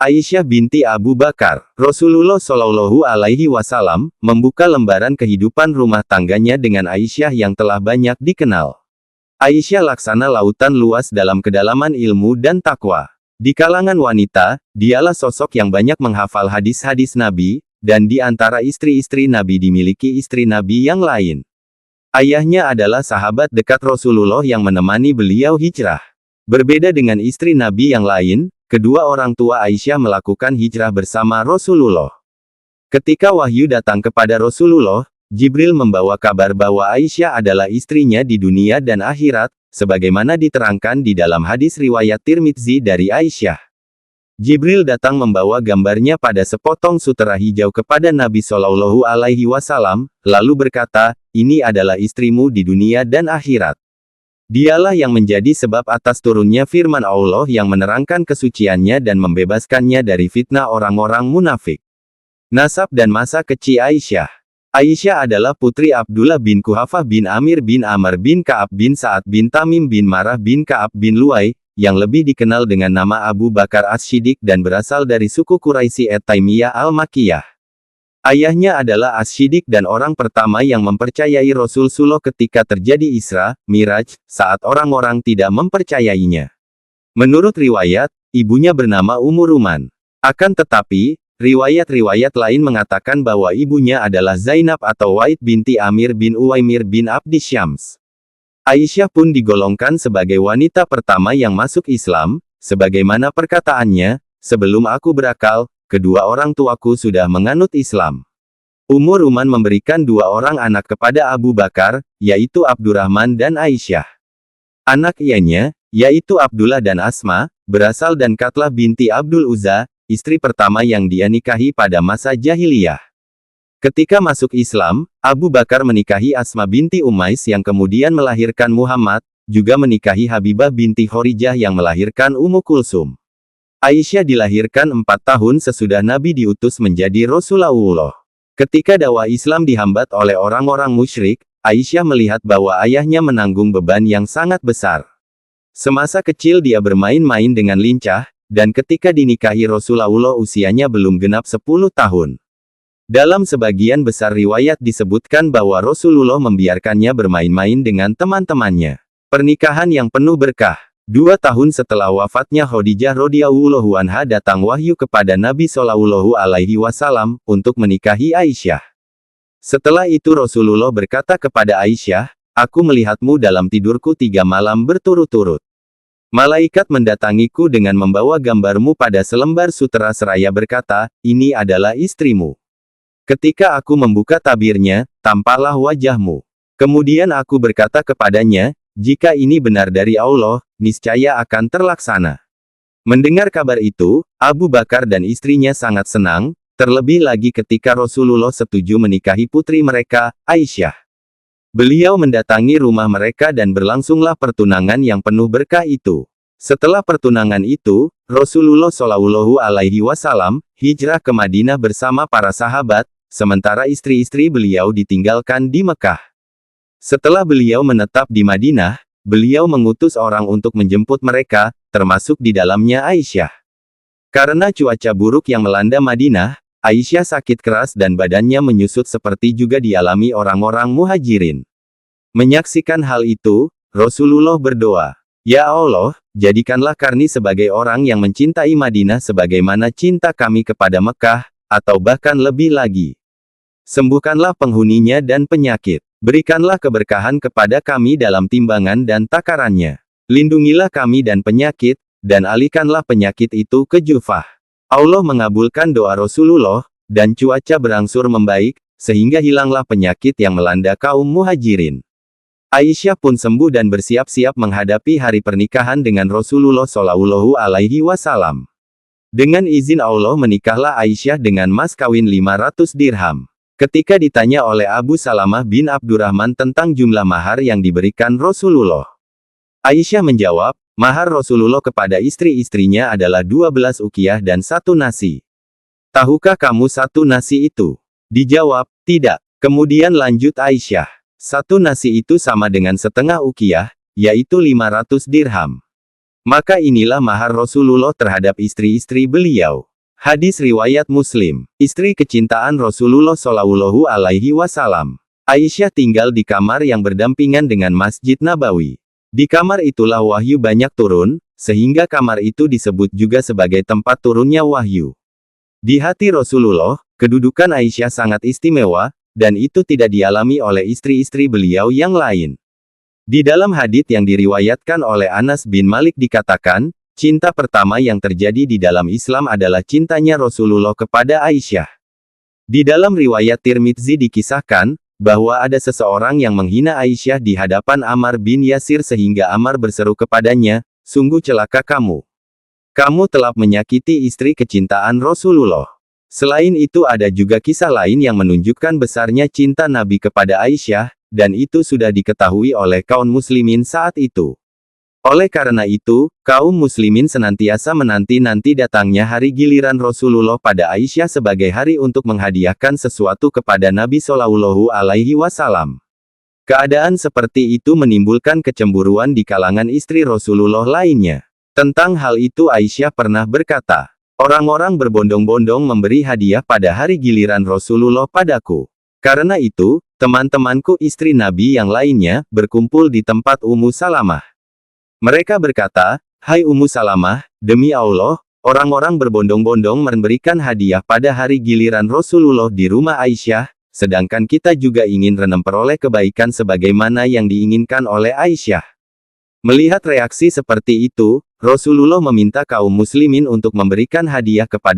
Aisyah binti Abu Bakar. Rasulullah Shallallahu Alaihi Wasallam membuka lembaran kehidupan rumah tangganya dengan Aisyah yang telah banyak dikenal. Aisyah laksana lautan luas dalam kedalaman ilmu dan takwa. Di kalangan wanita, dialah sosok yang banyak menghafal hadis-hadis Nabi, dan di antara istri-istri Nabi dimiliki istri Nabi yang lain. Ayahnya adalah sahabat dekat Rasulullah yang menemani beliau hijrah. Berbeda dengan istri Nabi yang lain, kedua orang tua Aisyah melakukan hijrah bersama Rasulullah. Ketika wahyu datang kepada Rasulullah, Jibril membawa kabar bahwa Aisyah adalah istrinya di dunia dan akhirat, sebagaimana diterangkan di dalam hadis riwayat Tirmidzi dari Aisyah. Jibril datang membawa gambarnya pada sepotong sutera hijau kepada Nabi Shallallahu Alaihi Wasallam, lalu berkata, "Ini adalah istrimu di dunia dan akhirat." Dialah yang menjadi sebab atas turunnya firman Allah yang menerangkan kesuciannya dan membebaskannya dari fitnah orang-orang munafik. Nasab dan masa kecil Aisyah. Aisyah adalah putri Abdullah bin Quhafah bin Amir bin Amr bin Ka'ab bin Sa'ad bin Tamim bin Marah bin Ka'ab bin Luay, yang lebih dikenal dengan nama Abu Bakar As-Shiddiq dan berasal dari suku Quraisy At-Taimiyah Al-Makkiyah. Ayahnya adalah As-Shiddiq dan orang pertama yang mempercayai Rasulullah ketika terjadi Isra, Miraj, saat orang-orang tidak mempercayainya. Menurut riwayat, ibunya bernama Ummu Ruman. Akan tetapi, riwayat-riwayat lain mengatakan bahwa ibunya adalah Zainab atau Wa'id binti Amir bin Uwaimir bin Abdi Syams. Aisyah pun digolongkan sebagai wanita pertama yang masuk Islam, sebagaimana perkataannya, "Sebelum aku berakal, kedua orang tuaku sudah menganut Islam." Ummu Ruman memberikan dua orang anak kepada Abu Bakar, yaitu Abdurrahman dan Aisyah. Anak ianya, yaitu Abdullah dan Asma, berasal dan Katlah binti Abdul Uzza, istri pertama yang dia nikahi pada masa jahiliyah. Ketika masuk Islam, Abu Bakar menikahi Asma binti Umais yang kemudian melahirkan Muhammad, juga menikahi Habibah binti Khorijah yang melahirkan Ummu Kulsum. Aisyah dilahirkan 4 tahun sesudah Nabi diutus menjadi Rasulullah. Ketika dakwah Islam dihambat oleh orang-orang musyrik, Aisyah melihat bahwa ayahnya menanggung beban yang sangat besar. Semasa kecil dia bermain-main dengan lincah, dan ketika dinikahi Rasulullah usianya belum genap 10 tahun. Dalam sebagian besar riwayat disebutkan bahwa Rasulullah membiarkannya bermain-main dengan teman-temannya. Pernikahan yang penuh berkah. 2 tahun setelah wafatnya Khadijah radhiyallahu anha datang wahyu kepada Nabi Shallallahu Alaihi Wasallam untuk menikahi Aisyah. Setelah itu Rasulullah berkata kepada Aisyah, "Aku melihatmu dalam tidurku 3 malam berturut-turut. Malaikat mendatangiku dengan membawa gambarmu pada selembar sutera seraya berkata, 'Ini adalah istrimu.' Ketika aku membuka tabirnya, tampaklah wajahmu. Kemudian aku berkata kepadanya, 'Jika ini benar dari Allah, niscaya akan terlaksana.'" Mendengar kabar itu, Abu Bakar dan istrinya sangat senang, terlebih lagi ketika Rasulullah setuju menikahi putri mereka, Aisyah. Beliau mendatangi rumah mereka dan berlangsunglah pertunangan yang penuh berkah itu. Setelah pertunangan itu, Rasulullah Shallallahu Alaihi Wasallam hijrah ke Madinah bersama para sahabat, sementara istri-istri beliau ditinggalkan di Mekah. Setelah beliau menetap di Madinah, beliau mengutus orang untuk menjemput mereka, termasuk di dalamnya Aisyah. Karena cuaca buruk yang melanda Madinah, Aisyah sakit keras dan badannya menyusut seperti juga dialami orang-orang muhajirin. Menyaksikan hal itu, Rasulullah berdoa, "Ya Allah, jadikanlah kami sebagai orang yang mencintai Madinah sebagaimana cinta kami kepada Mekah, atau bahkan lebih lagi. Sembuhkanlah penghuninya dan penyakit. Berikanlah keberkahan kepada kami dalam timbangan dan takarannya. Lindungilah kami dan penyakit, dan alihkanlah penyakit itu ke Jufah." Allah mengabulkan doa Rasulullah, dan cuaca berangsur membaik, sehingga hilanglah penyakit yang melanda kaum muhajirin. Aisyah pun sembuh dan bersiap-siap menghadapi hari pernikahan dengan Rasulullah Shallallahu Alaihi Wasallam. Dengan izin Allah menikahlah Aisyah dengan mas kawin 500 dirham. Ketika ditanya oleh Abu Salamah bin Abdurrahman tentang jumlah mahar yang diberikan Rasulullah, Aisyah menjawab, "Mahar Rasulullah kepada istri-istrinya adalah 12 uqiyah dan 1 nasi. Tahukah kamu 1 nasi itu?" Dijawab, "Tidak." Kemudian lanjut Aisyah, 1 nasi itu sama dengan setengah uqiyah, yaitu 500 dirham. Maka inilah mahar Rasulullah terhadap istri-istri beliau. Hadis riwayat Muslim. Istri kecintaan Rasulullah Shallallahu Alaihi Wasallam. Aisyah tinggal di kamar yang berdampingan dengan Masjid Nabawi. Di kamar itulah wahyu banyak turun, sehingga kamar itu disebut juga sebagai tempat turunnya wahyu. Di hati Rasulullah, kedudukan Aisyah sangat istimewa, dan itu tidak dialami oleh istri-istri beliau yang lain. Di dalam hadits yang diriwayatkan oleh Anas bin Malik dikatakan, cinta pertama yang terjadi di dalam Islam adalah cintanya Rasulullah kepada Aisyah. Di dalam riwayat Tirmidzi dikisahkan, bahwa ada seseorang yang menghina Aisyah di hadapan Ammar bin Yasir sehingga Ammar berseru kepadanya, "Sungguh celaka kamu. Kamu telah menyakiti istri kecintaan Rasulullah." Selain itu ada juga kisah lain yang menunjukkan besarnya cinta Nabi kepada Aisyah, dan itu sudah diketahui oleh kaum muslimin saat itu. Oleh karena itu, kaum muslimin senantiasa menanti-nanti datangnya hari giliran Rasulullah pada Aisyah sebagai hari untuk menghadiahkan sesuatu kepada Nabi Shallallahu Alaihi Wasallam. Keadaan seperti itu menimbulkan kecemburuan di kalangan istri Rasulullah lainnya. Tentang hal itu Aisyah pernah berkata, "Orang-orang berbondong-bondong memberi hadiah pada hari giliran Rasulullah padaku. Karena itu, teman-temanku istri Nabi yang lainnya berkumpul di tempat Ummu Salamah. Mereka berkata, 'Hai Ummu Salamah, demi Allah, orang-orang berbondong-bondong memberikan hadiah pada hari giliran Rasulullah di rumah Aisyah, sedangkan kita juga ingin memperoleh kebaikan sebagaimana yang diinginkan oleh Aisyah.' Melihat reaksi seperti itu, Rasulullah meminta kaum muslimin untuk memberikan hadiah kepada